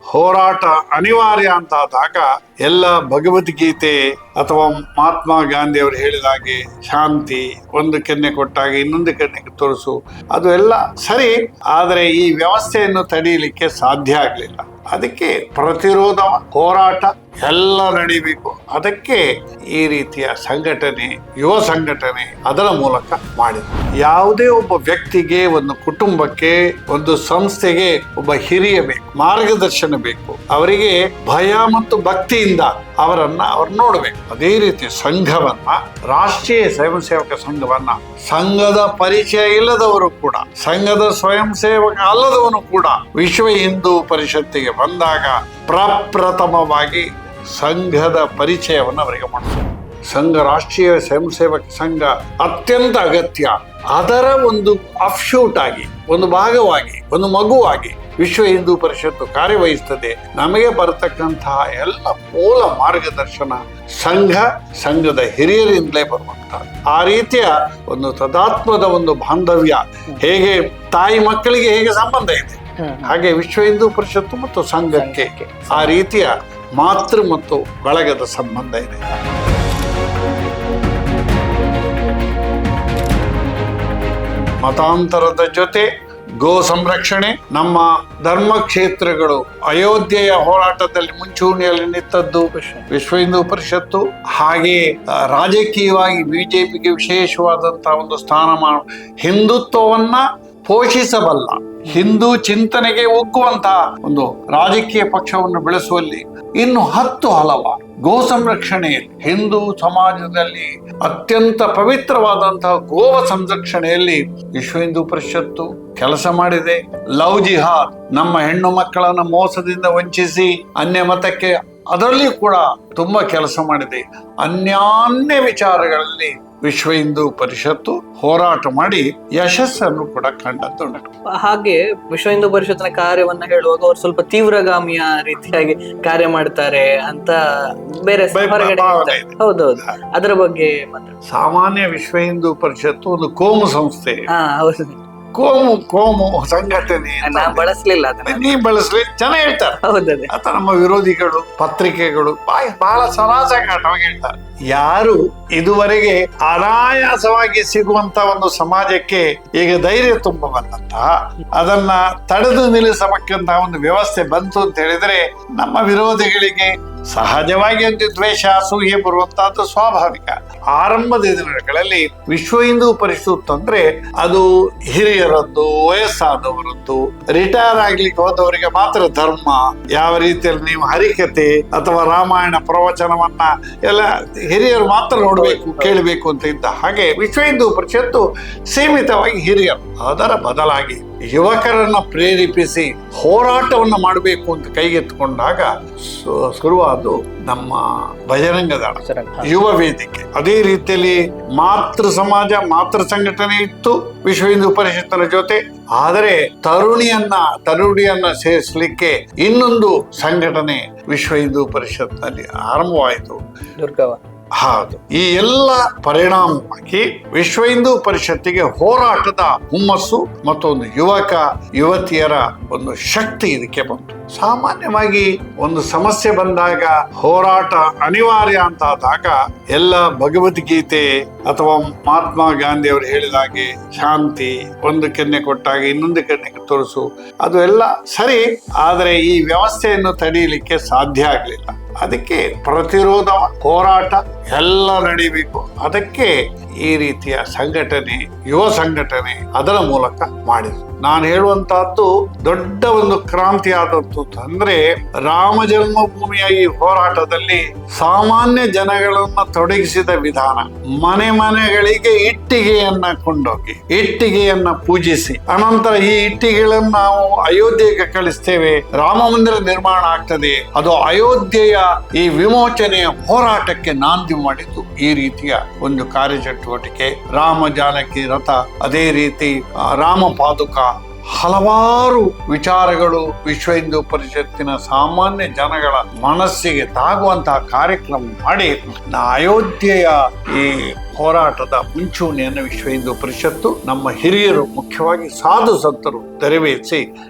ಹೋರಾಟ ಅನಿವಾರ್ಯ ಅಂತ ಆದಾಗ ಎಲ್ಲ ಭಗವದ್ಗೀತೆ ಅಥವಾ ಮಹಾತ್ಮ ಗಾಂಧಿ ಅವರು ಹೇಳಿದ ಹಾಗೆ ಶಾಂತಿ, ಒಂದು ಕೆನ್ನೆ ಕೊಟ್ಟಾಗ ಇನ್ನೊಂದು ಕೆನ್ನೆಗೆ ತೋರಿಸು, ಅದು ಎಲ್ಲ ಸರಿ. ಆದರೆ ಈ ವ್ಯವಸ್ಥೆಯನ್ನು ತಡೆಯಲಿಕ್ಕೆ ಸಾಧ್ಯ ಆಗಲಿಲ್ಲ. ಅದಕ್ಕೆ ಪ್ರತಿರೋಧ ಹೋರಾಟ ಎಲ್ಲ ನಡೀಬೇಕು. ಅದಕ್ಕೆ ಈ ರೀತಿಯ ಸಂಘಟನೆ, ಯುವ ಸಂಘಟನೆ ಅದರ ಮೂಲಕ ಮಾಡಿದೆ. ಯಾವುದೇ ಒಬ್ಬ ವ್ಯಕ್ತಿಗೆ, ಒಂದು ಕುಟುಂಬಕ್ಕೆ, ಒಂದು ಸಂಸ್ಥೆಗೆ ಒಬ್ಬ ಹಿರಿಯ ಬೇಕು, ಮಾರ್ಗದರ್ಶನ ಬೇಕು. ಅವರಿಗೆ ಭಯ ಮತ್ತು ಭಕ್ತಿಯಿಂದ ಅವ್ರು ನೋಡ್ಬೇಕು. ಅದೇ ರೀತಿ ಸಂಘವನ್ನ, ರಾಷ್ಟ್ರೀಯ ಸ್ವಯಂ ಸೇವಕ ಸಂಘವನ್ನ, ಸಂಘದ ಪರಿಚಯ ಇಲ್ಲದವರು ಕೂಡ, ಸಂಘದ ಸ್ವಯಂ ಸೇವಕ ಅಲ್ಲದವನು ಕೂಡ ವಿಶ್ವ ಹಿಂದೂ ಪರಿಷತ್ತಿಗೆ ಬಂದಾಗ ಪ್ರಪ್ರಥಮವಾಗಿ ಸಂಘದ ಪರಿಚಯವನ್ನು ಅವರಿಗೆ ಮಾಡಿಸೋದು. ಸಂಘ, ರಾಷ್ಟ್ರೀಯ ಸ್ವಯಂ ಸೇವಕ ಸಂಘ ಅತ್ಯಂತ ಅಗತ್ಯ. ಅದರ ಒಂದು ಅಫ್ಶೂಟ್ ಆಗಿ, ಒಂದು ಭಾಗವಾಗಿ, ಒಂದು ಮಗುವಾಗಿ ವಿಶ್ವ ಹಿಂದೂ ಪರಿಷತ್ತು ಕಾರ್ಯವಹಿಸ್ತದೆ. ನಮಗೆ ಬರತಕ್ಕಂತಹ ಎಲ್ಲ ಮೂಲ ಮಾರ್ಗದರ್ಶನ ಸಂಘದ ಹಿರಿಯರಿಂದಲೇ ಬರುವಂತಹ ಆ ರೀತಿಯ ಒಂದು ತದಾತ್ಮದ ಒಂದು ಬಾಂಧವ್ಯ, ಹೇಗೆ ತಾಯಿ ಮಕ್ಕಳಿಗೆ ಹೇಗೆ ಸಂಬಂಧ ಇದೆ, ಹಾಗೆ ವಿಶ್ವ ಹಿಂದೂ ಪರಿಷತ್ತು ಮತ್ತು ಸಂಘಕ್ಕೆ ಆ ರೀತಿಯ ಮಾತೃ ಮತ್ತು ಬಳಗದ ಸಂಬಂಧ ಇದೆ. ಮತಾಂತರದ ಜೊತೆ ಗೋ ಸಂರಕ್ಷಣೆ, ನಮ್ಮ ಧರ್ಮಕ್ಷೇತ್ರಗಳು, ಅಯೋಧ್ಯೆಯ ಹೋರಾಟದಲ್ಲಿ ಮುಂಚೂಣಿಯಲ್ಲಿ ನಿಂತದ್ದು ವಿಶ್ವ ಹಿಂದೂ ಪರಿಷತ್ತು. ಹಾಗೆ ರಾಜಕೀಯವಾಗಿ ಬಿಜೆಪಿಗೆ ವಿಶೇಷವಾದಂತಹ ಒಂದು ಸ್ಥಾನಮಾನ, ಹಿಂದುತ್ವವನ್ನ ಪೋಷಿಸಬಲ್ಲ, ಹಿಂದೂ ಚಿಂತನೆಗೆ ಒಗ್ಗುವಂತಹ ಒಂದು ರಾಜಕೀಯ ಪಕ್ಷವನ್ನು ಬೆಳೆಸುವಲ್ಲಿ ಇನ್ನು 10 ಹಲವಾರು ಗೋ ಸಂರಕ್ಷಣೆಯಲ್ಲಿ, ಹಿಂದೂ ಸಮಾಜದಲ್ಲಿ ಅತ್ಯಂತ ಪವಿತ್ರವಾದಂತಹ ಗೋವ ಸಂರಕ್ಷಣೆಯಲ್ಲಿ ವಿಶ್ವ ಹಿಂದೂ ಪರಿಷತ್ತು ಕೆಲಸ ಮಾಡಿದೆ. ಲವ್ ಜಿಹಾದ್, ನಮ್ಮ ಹೆಣ್ಣು ಮಕ್ಕಳನ್ನು ಮೋಸದಿಂದ ವಂಚಿಸಿ ಅನ್ಯ ಮತಕ್ಕೆ, ಅದರಲ್ಲಿ ಕೂಡ ತುಂಬಾ ಕೆಲಸ ಮಾಡಿದೆ. ಅನ್ಯಾನ್ಯ ವಿಚಾರಗಳಲ್ಲಿ ವಿಶ್ವ ಹಿಂದೂ ಪರಿಷತ್ತು ಹೋರಾಟ ಮಾಡಿ ಯಶಸ್ಸನ್ನು ಕೂಡ ಕಂಡದ್ದು. ಹಾಗೆ ವಿಶ್ವ ಹಿಂದೂ ಪರಿಷತ್ನ ಕಾರ್ಯವನ್ನ ಹೇಳುವಾಗ ಅವ್ರು ಸ್ವಲ್ಪ ತೀವ್ರಗಾಮಿಯ ರೀತಿಯಾಗಿ ಕಾರ್ಯ ಮಾಡ್ತಾರೆ ಅಂತ ಬೇರೆ ಹೌದೌದು, ಅದರ ಬಗ್ಗೆ ಸಾಮಾನ್ಯ ವಿಶ್ವ ಹಿಂದೂ ಪರಿಷತ್ತು ಒಂದು ಕೋಮು ಸಂಸ್ಥೆ. ಕೋಮು ಸಂಘಟನೆ ಬಳಸಲಿಲ್ಲ, ನೀ ಬಳಸಲಿ ಜನ ಹೇಳ್ತಾರೆ. ಅಥವಾ ನಮ್ಮ ವಿರೋಧಿಗಳು, ಪತ್ರಿಕೆಗಳು ಬಹಳ ಸರಾಸಗಾಟವಾಗಿ ಹೇಳ್ತಾರೆ. ಯಾರು ಇದುವರೆಗೆ ಅನಾಯಾಸವಾಗಿ ಸಿಗುವಂತ ಒಂದು ಸಮಾಜಕ್ಕೆ ಈಗ ಧೈರ್ಯ ತುಂಬ ಬಂದಂತ, ಅದನ್ನ ತಡೆದು ನಿಲ್ಲಿಸಬೇಕಂತ ಒಂದು ವ್ಯವಸ್ಥೆ ಬಂತು ಅಂತ ಹೇಳಿದ್ರೆ, ನಮ್ಮ ವಿರೋಧಿಗಳಿಗೆ ಸಹಜವಾಗಿ ಒಂದು ದ್ವೇಷ, ಅಸೂಯೆ ಬರುವಂತಹದ್ದು ಸ್ವಾಭಾವಿಕ. ಆರಂಭದ ದಿನಗಳಲ್ಲಿ ವಿಶ್ವ ಹಿಂದೂ ಪರಿಷತ್ ಅಂದ್ರೆ ಅದು ಹಿರಿಯರದ್ದು, ವಯಸ್ಸಾದವರದ್ದು, ರಿಟೈರ್ ಆಗ್ಲಿಕ್ಕೆ ಹೋದವರಿಗೆ ಮಾತ್ರ ಧರ್ಮ, ಯಾವ ರೀತಿಯಲ್ಲಿ ನೀವು ಹರಿಕತೆ ಅಥವಾ ರಾಮಾಯಣ ಪ್ರವಚನವನ್ನ ಎಲ್ಲ ಹಿರಿಯರು ಮಾತ್ರ ನೋಡ್ಬೇಕು, ಕೇಳಬೇಕು ಅಂತ ಇದ್ದ ಹಾಗೆ ವಿಶ್ವ ಹಿಂದೂ ಪರಿಷತ್ತು ಸೀಮಿತವಾಗಿ ಹಿರಿಯರು. ಅದರ ಬದಲಾಗಿ ಯುವಕರನ್ನ ಪ್ರೇರೇಪಿಸಿ ಹೋರಾಟವನ್ನ ಮಾಡಬೇಕು ಅಂತ ಕೈಗೆತ್ತಿಕೊಂಡಾಗ ಶುರುವಾದು ನಮ್ಮ ಬಜರಂಗ ದಳ, ಯುವ ವೇದಿಕೆ. ಅದೇ ರೀತಿಯಲ್ಲಿ ಮಾತೃ ಸಮಾಜ, ಮಾತೃ ಸಂಘಟನೆ ಇತ್ತು ವಿಶ್ವ ಹಿಂದೂ ಪರಿಷತ್ತಿನ ಜೊತೆ. ಆದರೆ ತರುಣಿಯನ್ನ ಸೇರಿಸಲಿಕ್ಕೆ ಇನ್ನೊಂದು ಸಂಘಟನೆ ವಿಶ್ವ ಹಿಂದೂ ಪರಿಷತ್ನಲ್ಲಿ ಆರಂಭವಾಯಿತು, ದುರ್ಗವ. ಹೌದು. ಈ ಎಲ್ಲ ಪರಿಣಾಮವಾಗಿ ವಿಶ್ವ ಹಿಂದೂ ಪರಿಷತ್ತಿಗೆ ಹೋರಾಟದ ಹುಮ್ಮಸ್ಸು ಮತ್ತು ಒಂದು ಯುವತಿಯರ ಒಂದು ಶಕ್ತಿ ಇದಕ್ಕೆ ಬಂತು. ಸಾಮಾನ್ಯವಾಗಿ ಒಂದು ಸಮಸ್ಯೆ ಬಂದಾಗ ಹೋರಾಟ ಅನಿವಾರ್ಯ ಅಂತ ಆದಾಗ ಎಲ್ಲ ಭಗವದ್ಗೀತೆ ಅಥವಾ ಮಹಾತ್ಮ ಗಾಂಧಿ ಅವರು ಹೇಳಿದ ಹಾಗೆ ಶಾಂತಿ, ಒಂದು ಕೆನ್ನೆ ಕೊಟ್ಟಾಗ ಇನ್ನೊಂದು ಕೆನ್ನೆಗೆ ತೋರಿಸು, ಅದು ಎಲ್ಲ ಸರಿ. ಆದರೆ ಈ ವ್ಯವಸ್ಥೆಯನ್ನು ತಡೆಯಲಿಕ್ಕೆ ಸಾಧ್ಯ ಆಗಲಿಲ್ಲ. ಅದಕ್ಕೆ ಪ್ರತಿರೋಧ ಹೋರಾಟ ಎಲ್ಲ ನಡೀಬೇಕು. ಅದಕ್ಕೆ ಈ ರೀತಿಯ ಸಂಘಟನೆ, ಯುವ ಸಂಘಟನೆ ಅದರ ಮೂಲಕ ಮಾಡಿದ್ರು. ನಾನು ಹೇಳುವಂತಹದ್ದು ದೊಡ್ಡ ಒಂದು ಕ್ರಾಂತಿ ಆದದ್ದು ಅಂದ್ರೆ, ರಾಮ ಜನ್ಮಭೂಮಿಯ ಈ ಹೋರಾಟದಲ್ಲಿ ಸಾಮಾನ್ಯ ಜನಗಳನ್ನ ತೊಡಗಿಸಿದ ವಿಧಾನ. ಮನೆಗಳಿಗೆ ಇಟ್ಟಿಗೆಯನ್ನ ಕೊಂಡೋಗಿ, ಇಟ್ಟಿಗೆಯನ್ನ ಪೂಜಿಸಿ, ಅನಂತರ ಈ ಇಟ್ಟಿಗೆಗಳನ್ನು ನಾವು ಅಯೋಧ್ಯೆಗೆ ಕಳಿಸ್ತೇವೆ, ರಾಮ ಮಂದಿರ ನಿರ್ಮಾಣ ಆಗ್ತದೆ, ಅದು ಅಯೋಧ್ಯೆಯ ಈ ವಿಮೋಚನೆಯ ಹೋರಾಟಕ್ಕೆ ನಾಂದಿ ಮಾಡಿದ್ದು ಈ ರೀತಿಯ ಒಂದು ಕಾರ್ಯಚಟುವಟಿಕೆ. ರಾಮ ಜಾನಕಿ ರಥ, ಅದೇ ರೀತಿ ರಾಮ ಪಾದುಕ, ಹಲವಾರು ವಿಚಾರಗಳು ವಿಶ್ವ ಹಿಂದೂ ಪರಿಷತ್ತಿನ ಸಾಮಾನ್ಯ ಜನಗಳ ಮನಸ್ಸಿಗೆ ತಾಗುವಂತಹ ಕಾರ್ಯಕ್ರಮ ಮಾಡಿ ಅಯೋಧ್ಯೆಯ ಈ ಹೋರಾಟದ ಮುಂಚೂಣಿಯನ್ನು ವಿಶ್ವ ಹಿಂದೂ ಪರಿಷತ್ತು, ನಮ್ಮ ಹಿರಿಯರು, ಮುಖ್ಯವಾಗಿ ಸಾಧು ಸಂತರು ನೆರವೇರಿಸಿ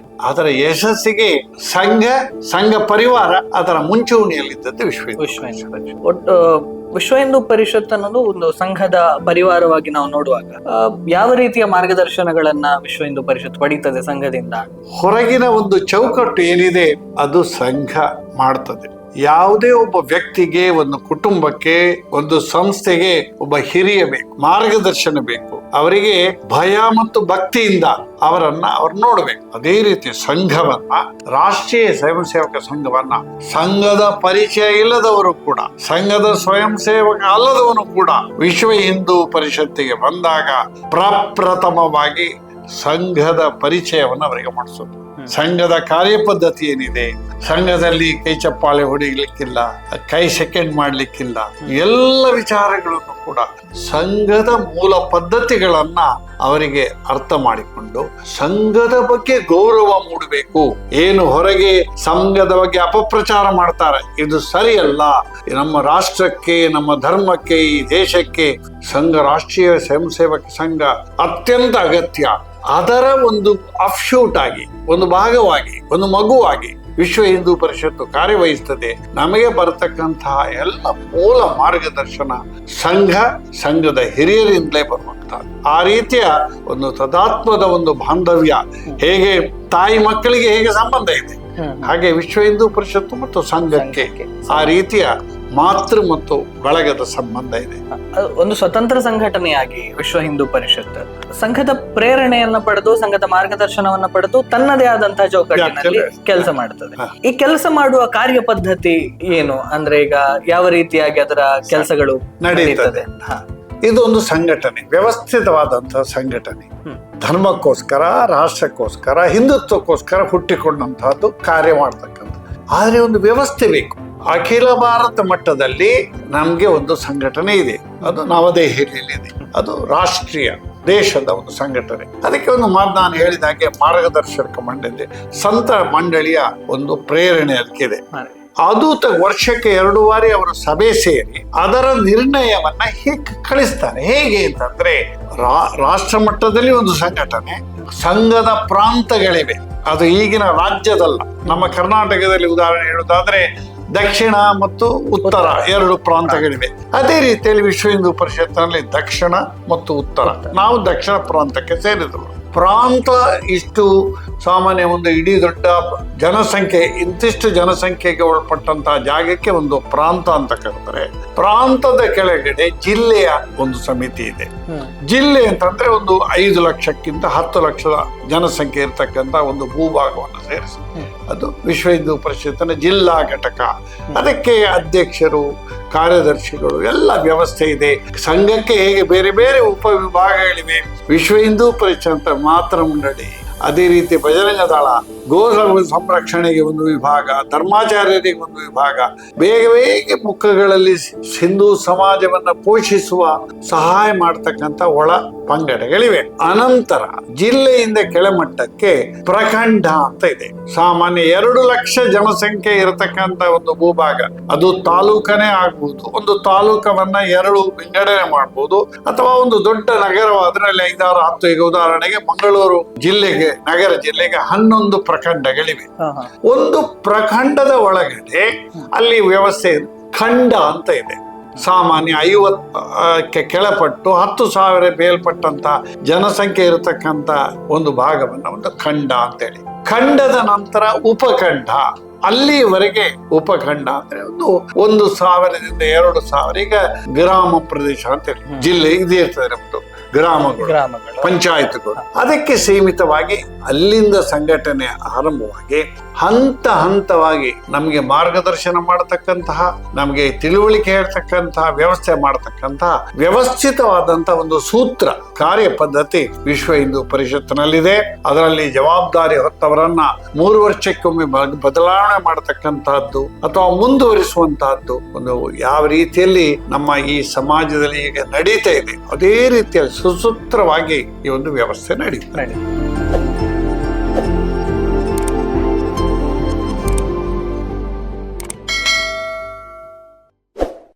ಅದರ ಯಶಸ್ಸಿಗೆ ಸಂಘ ಪರಿವಾರ ಅದರ ಮುಂಚೂಣಿಯಲ್ಲಿದ್ದದ್ದು ವಿಶ್ವ ಹಿಂದೂ ಪರಿಷತ್. ಒಟ್ಟು ವಿಶ್ವ ಹಿಂದೂ ಪರಿಷತ್ ಅನ್ನೋದು ಒಂದು ಸಂಘದ ಪರಿವಾರವಾಗಿ ನಾವು ನೋಡುವಾಗ ಯಾವ ರೀತಿಯ ಮಾರ್ಗದರ್ಶನಗಳನ್ನ ವಿಶ್ವ ಹಿಂದೂ ಪರಿಷತ್ ಪಡೀತದೆ ಸಂಘದಿಂದ? ಹೊರಗಿನ ಒಂದು ಚೌಕಟ್ಟು ಏನಿದೆ ಅದು ಸಂಘ ಮಾಡ್ತದೆ. ಯಾವುದೇ ಒಬ್ಬ ವ್ಯಕ್ತಿಗೆ, ಒಂದು ಕುಟುಂಬಕ್ಕೆ, ಒಂದು ಸಂಸ್ಥೆಗೆ ಒಬ್ಬ ಹಿರಿಯ ಬೇಕು, ಮಾರ್ಗದರ್ಶನ ಬೇಕು. ಅವರಿಗೆ ಭಯ ಮತ್ತು ಭಕ್ತಿಯಿಂದ ಅವ್ರು ನೋಡ್ಬೇಕು. ಅದೇ ರೀತಿ ಸಂಘವನ್ನ, ರಾಷ್ಟ್ರೀಯ ಸ್ವಯಂ ಸೇವಕ ಸಂಘವನ್ನ, ಸಂಘದ ಪರಿಚಯ ಇಲ್ಲದವರು ಕೂಡ, ಸಂಘದ ಸ್ವಯಂ ಸೇವಕ ಅಲ್ಲದವನು ಕೂಡ ವಿಶ್ವ ಹಿಂದೂ ಪರಿಷತ್ತಿಗೆ ಬಂದಾಗ ಪ್ರಪ್ರಥಮವಾಗಿ ಸಂಘದ ಪರಿಚಯವನ್ನು ಅವರಿಗೆ ಮಾಡಿಸೋದು. ಸಂಘದ ಕಾರ್ಯಪದ್ಧತಿ ಏನಿದೆ, ಸಂಘದಲ್ಲಿ ಕೈ ಚಪ್ಪಾಳೆ ಹೊಡಿಲಿಕ್ಕಿಲ್ಲ, ಕೈ ಸೆಕೆಂಡ್ ಮಾಡ್ಲಿಕ್ಕಿಲ್ಲ, ಎಲ್ಲ ವಿಚಾರಗಳನ್ನು ಕೂಡ ಸಂಘದ ಮೂಲ ಪದ್ಧತಿಗಳನ್ನ ಅವರಿಗೆ ಅರ್ಥ ಮಾಡಿಕೊಂಡು ಸಂಘದ ಬಗ್ಗೆ ಗೌರವ ಮೂಡಬೇಕು. ಏನು ಹೊರಗೆ ಸಂಘದ ಬಗ್ಗೆ ಅಪಪ್ರಚಾರ ಮಾಡ್ತಾರೆ, ಇದು ಸರಿಯಲ್ಲ. ನಮ್ಮ ರಾಷ್ಟ್ರಕ್ಕೆ, ನಮ್ಮ ಧರ್ಮಕ್ಕೆ, ಈ ದೇಶಕ್ಕೆ ಸಂಘ, ರಾಷ್ಟ್ರೀಯ ಸ್ವಯಂ ಸೇವಕ ಸಂಘ ಅತ್ಯಂತ ಅಗತ್ಯ. ಅದರ ಒಂದು ಅಫ್ಶೂಟ್ ಆಗಿ, ಒಂದು ಭಾಗವಾಗಿ, ಒಂದು ಮಗುವಾಗಿ ವಿಶ್ವ ಹಿಂದೂ ಪರಿಷತ್ತು ಕಾರ್ಯವಹಿಸ್ತದೆ. ನಮಗೆ ಬರತಕ್ಕಂತಹ ಎಲ್ಲ ಮೂಲ ಮಾರ್ಗದರ್ಶನ ಸಂಘದ ಹಿರಿಯರಿಂದಲೇ ಬರುವಂತಹ ಆ ರೀತಿಯ ಒಂದು ತದಾತ್ಮದ ಒಂದು ಬಾಂಧವ್ಯ, ಹೇಗೆ ತಾಯಿ ಮಕ್ಕಳಿಗೆ ಹೇಗೆ ಸಂಬಂಧ ಇದೆ, ಹಾಗೆ ವಿಶ್ವ ಹಿಂದೂ ಪರಿಷತ್ತು ಮತ್ತು ಸಂಘಕ್ಕೆ ಆ ರೀತಿಯ ಮಾತೃ ಮತ್ತು ಬಳಗದ ಸಂಬಂಧ ಇದೆ. ಒಂದು ಸ್ವತಂತ್ರ ಸಂಘಟನೆಯಾಗಿ ವಿಶ್ವ ಹಿಂದೂ ಪರಿಷತ್ ಸಂಘದ ಪ್ರೇರಣೆಯನ್ನ ಪಡೆದು, ಸಂಘದ ಮಾರ್ಗದರ್ಶನವನ್ನ ಪಡೆದು ತನ್ನದೇ ಆದಂತಹ ಚೌಕಟ್ಟಿನಲ್ಲಿ ಕೆಲಸ ಮಾಡುತ್ತದೆ. ಈ ಕೆಲಸ ಮಾಡುವ ಕಾರ್ಯ ಪದ್ಧತಿ ಏನು ಅಂದ್ರೆ, ಈಗ ಯಾವ ರೀತಿಯಾಗಿ ಅದರ ಕೆಲಸಗಳು ನಡೀತದೆ? ಇದೊಂದು ಸಂಘಟನೆ, ವ್ಯವಸ್ಥಿತವಾದಂತಹ ಸಂಘಟನೆ. ಧರ್ಮಕ್ಕೋಸ್ಕರ, ರಾಷ್ಟ್ರಕ್ಕೋಸ್ಕರ, ಹಿಂದುತ್ವಕ್ಕೋಸ್ಕರ ಹುಟ್ಟಿಕೊಂಡಂತಹದ್ದು ಕಾರ್ಯ ಮಾಡ್ತಕ್ಕಂಥ. ಆದ್ರೆ ಒಂದು ವ್ಯವಸ್ಥೆ ಬೇಕು. ಅಖಿಲ ಭಾರತ ಮಟ್ಟದಲ್ಲಿ ನಮ್ಗೆ ಒಂದು ಸಂಘಟನೆ ಇದೆ, ಅದು ನವದೆಹಲಿಯಲ್ಲಿದೆ. ಅದು ರಾಷ್ಟ್ರೀಯ ದೇಶದ ಒಂದು ಸಂಘಟನೆ. ಅದಕ್ಕೆ ಒಂದು ನಾನು ಹೇಳಿದಾಗೆ ಮಾರ್ಗದರ್ಶಕ ಮಂಡಳಿ, ಸಂತ ಮಂಡಳಿಯ ಒಂದು ಪ್ರೇರಣೆ ಅದಕ್ಕಿದೆ. ಅದು ವರ್ಷಕ್ಕೆ 2 ಬಾರಿ ಅವರು ಸಭೆ ಸೇರಿ ಅದರ ನಿರ್ಣಯವನ್ನ ಹೇಗೆ ಕಳಿಸ್ತಾರೆ. ಹೇಗೆ ಅಂತಂದ್ರೆ, ರಾಷ್ಟ್ರ ಮಟ್ಟದಲ್ಲಿ ಒಂದು ಸಂಘಟನೆ, ಸಂಘದ ಪ್ರಾಂತಗಳಿವೆ. ಅದು ಈಗಿನ ರಾಜ್ಯದಲ್ಲ. ನಮ್ಮ ಕರ್ನಾಟಕದಲ್ಲಿ ಉದಾಹರಣೆ ಹೇಳುವುದಾದ್ರೆ ದಕ್ಷಿಣ ಮತ್ತು ಉತ್ತರ 2 ಪ್ರಾಂತಗಳಿವೆ. ಅದೇ ರೀತಿಯಲ್ಲಿ ವಿಶ್ವ ಹಿಂದೂ ಪರಿಷತ್ನಲ್ಲಿ ದಕ್ಷಿಣ ಮತ್ತು ಉತ್ತರ. ನಾವು ದಕ್ಷಿಣ ಪ್ರಾಂತಕ್ಕೆ ಸೇರಿದ್ರು. ಪ್ರಾಂತ ಇಷ್ಟು ಸಾಮಾನ್ಯ ಒಂದು ಇಡೀ ದೊಡ್ಡ ಜನಸಂಖ್ಯೆ, ಇಂತಿಷ್ಟು ಜನಸಂಖ್ಯೆಗೆ ಒಳಪಟ್ಟಂತಹ ಜಾಗಕ್ಕೆ ಒಂದು ಪ್ರಾಂತ ಅಂತ ಕರೀತಾರೆ. ಪ್ರಾಂತದ ಕೆಳಗಡೆ ಜಿಲ್ಲೆಯ ಒಂದು ಸಮಿತಿ ಇದೆ. ಜಿಲ್ಲೆ ಅಂತಂದ್ರೆ ಒಂದು 5 ಲಕ್ಷಕ್ಕಿಂತ 10 ಲಕ್ಷದ ಜನಸಂಖ್ಯೆ ಇರತಕ್ಕಂತ ಒಂದು ಭೂಭಾಗವನ್ನು ಸೇರಿಸಿ ಅದು ವಿಶ್ವ ಹಿಂದೂ ಪರಿಷತ್ತಿನ ಜಿಲ್ಲಾ ಘಟಕ. ಅದಕ್ಕೆ ಅಧ್ಯಕ್ಷರು, ಕಾರ್ಯದರ್ಶಿಗಳು ಎಲ್ಲ ವ್ಯವಸ್ಥೆ ಇದೆ. ಸಂಘಕ್ಕೆ ಹೇಗೆ ಬೇರೆ ಬೇರೆ ಉಪವಿಭಾಗಗಳಿವೆ, ವಿಶ್ವ ಹಿಂದೂ ಪರಿಷತ್ ಮಾತೃ ಮಂಡಳಿ, ಅದೇ ರೀತಿ ಬಜರಂಗ ದಳ, ಗೋ ಸಂರಕ್ಷಣೆಗೆ ಒಂದು ವಿಭಾಗ, ಧರ್ಮಾಚಾರ್ಯರಿಗೆ ಒಂದು ವಿಭಾಗ, ಬೇಗ ಬೇಗ ಮುಖಗಳಲ್ಲಿ ಹಿಂದೂ ಸಮಾಜವನ್ನ ಪೋಷಿಸುವ ಸಹಾಯ ಮಾಡತಕ್ಕಂತ ಒಳ ಪಂಗಡಗಳಿವೆ. ಅನಂತರ ಜಿಲ್ಲೆಯಿಂದ ಕೆಳಮಟ್ಟಕ್ಕೆ ಪ್ರಖಂಡ ಅಂತ ಇದೆ. ಸಾಮಾನ್ಯ 2 ಲಕ್ಷ ಜನಸಂಖ್ಯೆ ಇರತಕ್ಕಂತ ಒಂದು ಭೂಭಾಗ, ಅದು ತಾಲೂಕನೇ ಆಗ್ಬಹುದು. ಒಂದು ತಾಲೂಕವನ್ನ 2 ವಿಂಗಡಣೆ ಮಾಡಬಹುದು, ಅಥವಾ ಒಂದು ದೊಡ್ಡ ನಗರವಾದ್ರೆ ಅಲ್ಲಿ 5, 6, 10. ಈಗ ಉದಾಹರಣೆಗೆ ಮಂಗಳೂರು ಜಿಲ್ಲೆಗೆ, ನಗರ ಜಿಲ್ಲೆಗೆ 11 ಪ್ರಖಂಡಗಳಿವೆ. ಒಂದು ಪ್ರಖಂಡದ ಒಳಗಡೆ ಅಲ್ಲಿ ವ್ಯವಸ್ಥೆ ಖಂಡ ಅಂತ ಇದೆ. ಸಾಮಾನ್ಯ 50ಕ್ಕೆ ಕೆಳಪಟ್ಟು 10,000 ಮೇಲ್ಪಟ್ಟಂತ ಜನಸಂಖ್ಯೆ ಇರತಕ್ಕಂತ ಒಂದು ಭಾಗವನ್ನ ಒಂದು ಖಂಡ ಅಂತೇಳಿ. ಖಂಡದ ನಂತರ ಉಪಖಂಡ, ಅಲ್ಲಿವರೆಗೆ ಉಪಖಂಡ ಅಂದ್ರೆ ಒಂದು 1,000ದಿಂದ 2,000. ಈಗ ಗ್ರಾಮ ಪ್ರದೇಶ ಅಂತೇಳಿ ಜಿಲ್ಲೆ ಇದು ಇರ್ತದೆ ನಮ್ದು, ಗ್ರಾಮಗಳು, ಪಂಚಾಯತ್ಗಳು. ಅದಕ್ಕೆ ಸೀಮಿತವಾಗಿ ಅಲ್ಲಿಂದ ಸಂಘಟನೆ ಆರಂಭವಾಗಿ ಹಂತ ಹಂತವಾಗಿ ನಮಗೆ ಮಾರ್ಗದರ್ಶನ ಮಾಡತಕ್ಕಂತಹ, ನಮಗೆ ತಿಳುವಳಿಕೆ ಹೇಳ್ತಕ್ಕಂತಹ, ವ್ಯವಸ್ಥೆ ಮಾಡತಕ್ಕಂತಹ ವ್ಯವಸ್ಥಿತವಾದಂತಹ ಒಂದು ಸೂತ್ರ, ಕಾರ್ಯ ಪದ್ಧತಿ ವಿಶ್ವ ಹಿಂದೂ ಪರಿಷತ್ತಿನಲ್ಲಿದೆ. ಅದರಲ್ಲಿ ಜವಾಬ್ದಾರಿ ಹೊತ್ತವರನ್ನ 3 ವರ್ಷಕ್ಕೊಮ್ಮೆ ಬದಲಾವಣೆ ಮಾಡತಕ್ಕಂತಹದ್ದು ಅಥವಾ ಮುಂದುವರಿಸುವಂತಹದ್ದು ಒಂದು ಯಾವ ರೀತಿಯಲ್ಲಿ ನಮ್ಮ ಈ ಸಮಾಜದಲ್ಲಿ ಈಗ ನಡೀತಾ ಇದೆ, ಅದೇ ರೀತಿಯಲ್ಲಿ ಸುಸೂತ್ರವಾಗಿ ಈ ಒಂದು ವ್ಯವಸ್ಥೆ ನಡೀತಾ ಇದೆ.